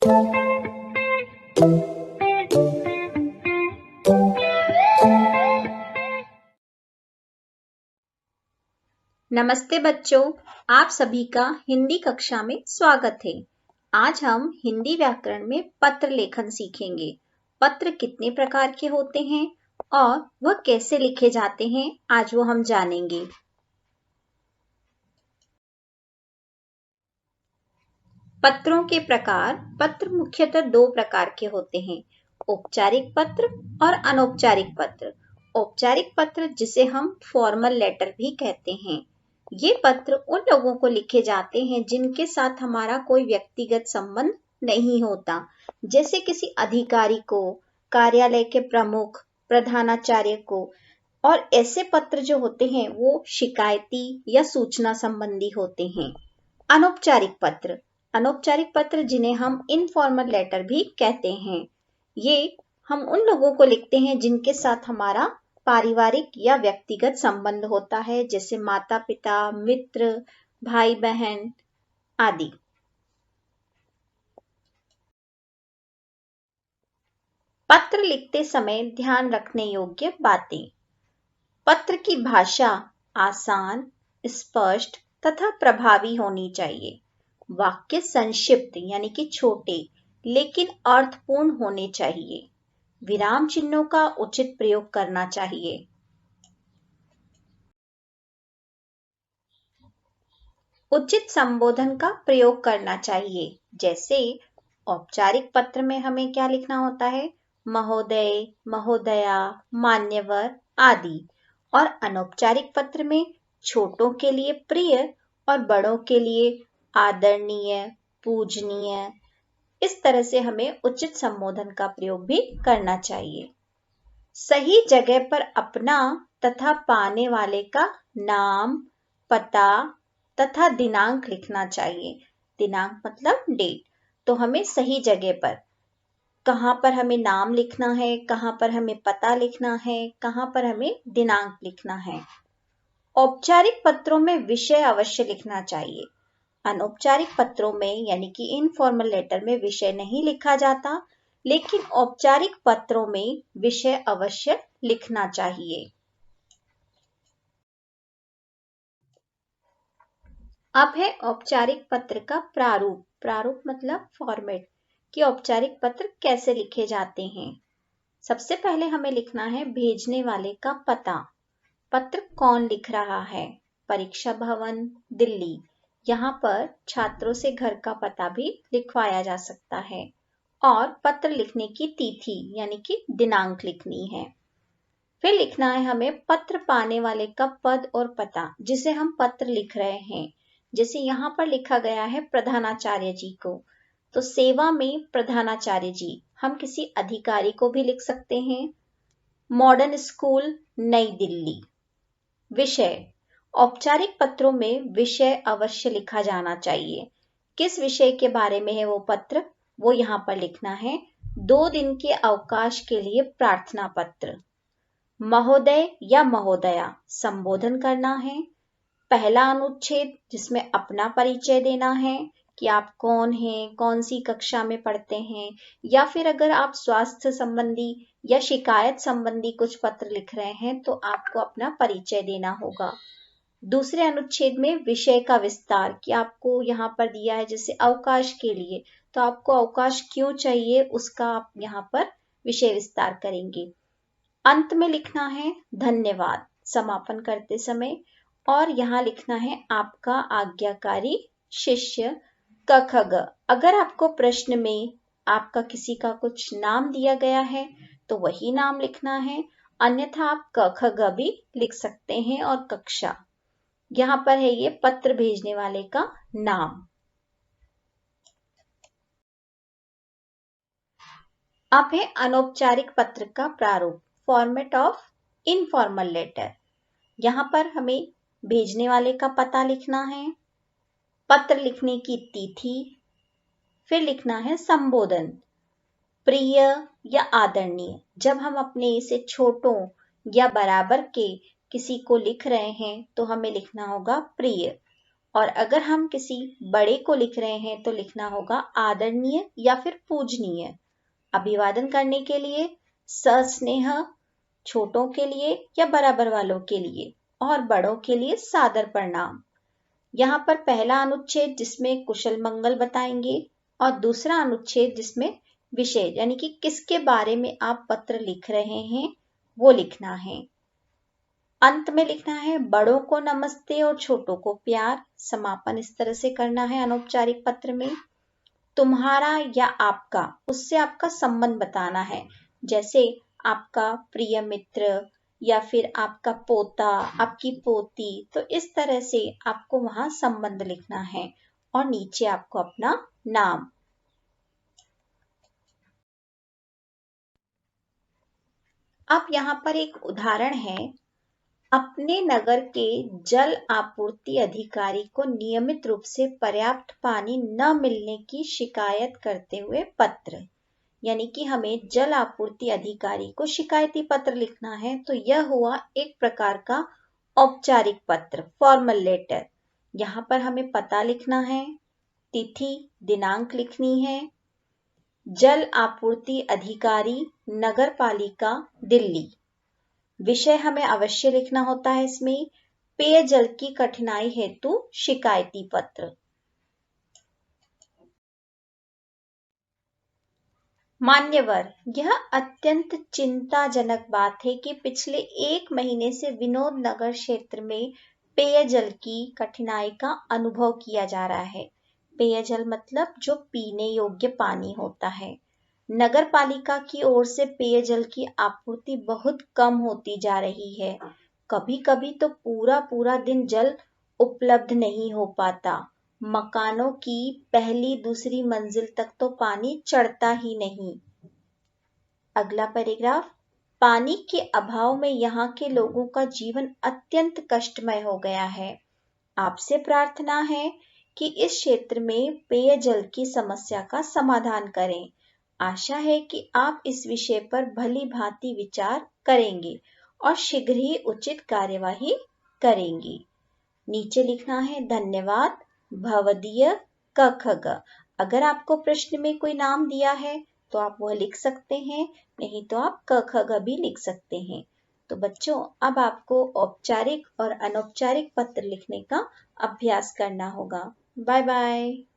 नमस्ते बच्चों, आप सभी का हिंदी कक्षा में स्वागत है। आज हम हिंदी व्याकरण में पत्र लेखन सीखेंगे। पत्र कितने प्रकार के होते हैं और वह कैसे लिखे जाते हैं, आज वो हम जानेंगे। पत्रों के प्रकार। पत्र मुख्यतः दो प्रकार के होते हैं, औपचारिक पत्र और अनौपचारिक पत्र। औपचारिक पत्र जिसे हम फॉर्मल लेटर भी कहते हैं, ये पत्र उन लोगों को लिखे जाते हैं जिनके साथ हमारा कोई व्यक्तिगत संबंध नहीं होता, जैसे किसी अधिकारी को, कार्यालय के प्रमुख, प्रधानाचार्य को। और ऐसे पत्र जो होते हैं वो शिकायती या सूचना संबंधी होते हैं। अनौपचारिक पत्र। अनौपचारिक पत्र जिन्हें हम इनफॉर्मल लेटर भी कहते हैं, ये हम उन लोगों को लिखते हैं जिनके साथ हमारा पारिवारिक या व्यक्तिगत संबंध होता है, जैसे माता पिता, मित्र, भाई बहन आदि। पत्र लिखते समय ध्यान रखने योग्य बातें। पत्र की भाषा आसान, स्पष्ट तथा प्रभावी होनी चाहिए। वाक्य संक्षिप्त यानी कि छोटे लेकिन अर्थपूर्ण होने चाहिए। विराम चिन्हों का उचित प्रयोग करना चाहिए। उचित संबोधन का प्रयोग करना चाहिए, जैसे औपचारिक पत्र में हमें क्या लिखना होता है, महोदय, महोदया, मान्यवर आदि। और अनौपचारिक पत्र में छोटों के लिए प्रिय और बड़ों के लिए आदरणीय, पूजनीय। इस तरह से हमें उचित संबोधन का प्रयोग भी करना चाहिए। सही जगह पर अपना तथा पाने वाले का नाम, पता तथा दिनांक लिखना चाहिए। दिनांक मतलब डेट। तो हमें सही जगह पर, कहाँ पर हमें नाम लिखना है, कहाँ पर हमें पता लिखना है, कहाँ पर हमें दिनांक लिखना है। औपचारिक पत्रों में विषय अवश्य लिखना चाहिए। अनौपचारिक पत्रों में यानी कि इनफॉर्मल लेटर में विषय नहीं लिखा जाता, लेकिन औपचारिक पत्रों में विषय अवश्य लिखना चाहिए। अब है औपचारिक पत्र का प्रारूप। प्रारूप मतलब फॉर्मेट, कि औपचारिक पत्र कैसे लिखे जाते हैं। सबसे पहले हमें लिखना है भेजने वाले का पता। पत्र कौन लिख रहा है, परीक्षा भवन, दिल्ली। यहाँ पर छात्रों से घर का पता भी लिखवाया जा सकता है। और पत्र लिखने की तिथि यानी कि दिनांक लिखनी है। फिर लिखना है हमें पत्र पाने वाले का पद और पता, जिसे हम पत्र लिख रहे हैं। जैसे यहाँ पर लिखा गया है प्रधानाचार्य जी को, तो सेवा में प्रधानाचार्य जी। हम किसी अधिकारी को भी लिख सकते हैं। मॉडर्न स्कूल, नई दिल्ली। विषय। औपचारिक पत्रों में विषय अवश्य लिखा जाना चाहिए। किस विषय के बारे में है वो पत्र, वो यहाँ पर लिखना है। 2 दिन के अवकाश के लिए प्रार्थना पत्र। महोदय या महोदया संबोधन करना है। पहला अनुच्छेद जिसमें अपना परिचय देना है कि आप कौन हैं, कौन सी कक्षा में पढ़ते हैं, या फिर अगर आप स्वास्थ्य संबंधी या शिकायत संबंधी कुछ पत्र लिख रहे हैं तो आपको अपना परिचय देना होगा। दूसरे अनुच्छेद में विषय का विस्तार, कि आपको यहाँ पर दिया है जैसे अवकाश के लिए, तो आपको अवकाश क्यों चाहिए उसका आप यहाँ पर विषय विस्तार करेंगे। अंत में लिखना है धन्यवाद समापन करते समय। और यहाँ लिखना है आपका आज्ञाकारी शिष्य क ख ग। अगर आपको प्रश्न में आपका किसी का कुछ नाम दिया गया है तो वही नाम लिखना है, अन्यथा आप क ख ग भी लिख सकते हैं और कक्षा। यहाँ पर है ये पत्र भेजने वाले का नाम। अब है अनौपचारिक पत्र का प्रारूप, फॉर्मेट ऑफ इनफॉर्मल लेटर। यहाँ पर हमें भेजने वाले का पता लिखना है, पत्र लिखने की तिथि, फिर लिखना है संबोधन, प्रिय या आदरणीय। जब हम अपने से छोटों या बराबर के किसी को लिख रहे हैं तो हमें लिखना होगा प्रिय। और अगर हम किसी बड़े को लिख रहे हैं तो लिखना होगा आदरणीय या फिर पूजनीय। अभिवादन करने के लिए सस्नेह, छोटों के लिए या बराबर वालों के लिए, और बड़ों के लिए सादर प्रणाम। यहाँ पर पहला अनुच्छेद जिसमें कुशल मंगल बताएंगे और दूसरा अनुच्छेद जिसमें विषय यानी कि किसके बारे में आप पत्र लिख रहे हैं वो लिखना है। अंत में लिखना है बड़ों को नमस्ते और छोटों को प्यार। समापन इस तरह से करना है अनौपचारिक पत्र में। तुम्हारा या आपका, उससे आपका संबंध बताना है, जैसे आपका प्रिय मित्र या फिर आपका पोता, आपकी पोती। तो इस तरह से आपको वहां संबंध लिखना है और नीचे आपको अपना नाम। अब यहाँ पर एक उदाहरण है। अपने नगर के जल आपूर्ति अधिकारी को नियमित रूप से पर्याप्त पानी न मिलने की शिकायत करते हुए पत्र। यानी कि हमें जल आपूर्ति अधिकारी को शिकायती पत्र लिखना है। तो यह हुआ एक प्रकार का औपचारिक पत्र, फॉर्मल लेटर। यहाँ पर हमें पता लिखना है, तिथि दिनांक लिखनी है। जल आपूर्ति अधिकारी, नगर पालिका, दिल्ली। विषय हमें अवश्य लिखना होता है इसमें, पेयजल की कठिनाई हेतु शिकायती पत्र। मान्यवर, यह अत्यंत चिंताजनक बात है कि पिछले 1 महीने से विनोद नगर क्षेत्र में पेयजल की कठिनाई का अनुभव किया जा रहा है। पेयजल मतलब जो पीने योग्य पानी होता है। नगर पालिका की ओर से पेयजल की आपूर्ति बहुत कम होती जा रही है। कभी कभी तो पूरा दिन जल उपलब्ध नहीं हो पाता। मकानों की पहली दूसरी मंजिल तक तो पानी चढ़ता ही नहीं। अगला पैराग्राफ, पानी के अभाव में यहाँ के लोगों का जीवन अत्यंत कष्टमय हो गया है। आपसे प्रार्थना है कि इस क्षेत्र में पेयजल की समस्या का समाधान करें। आशा है कि आप इस विषय पर भली भांति विचार करेंगे और शीघ्र ही उचित कार्यवाही करेंगे। नीचे लिखना है धन्यवाद, भवदीय क ख ग। अगर आपको प्रश्न में कोई नाम दिया है तो आप वह लिख सकते हैं, नहीं तो आप क ख ग भी लिख सकते हैं। तो बच्चों, अब आपको औपचारिक और अनौपचारिक पत्र लिखने का अभ्यास करना होगा। Bye bye.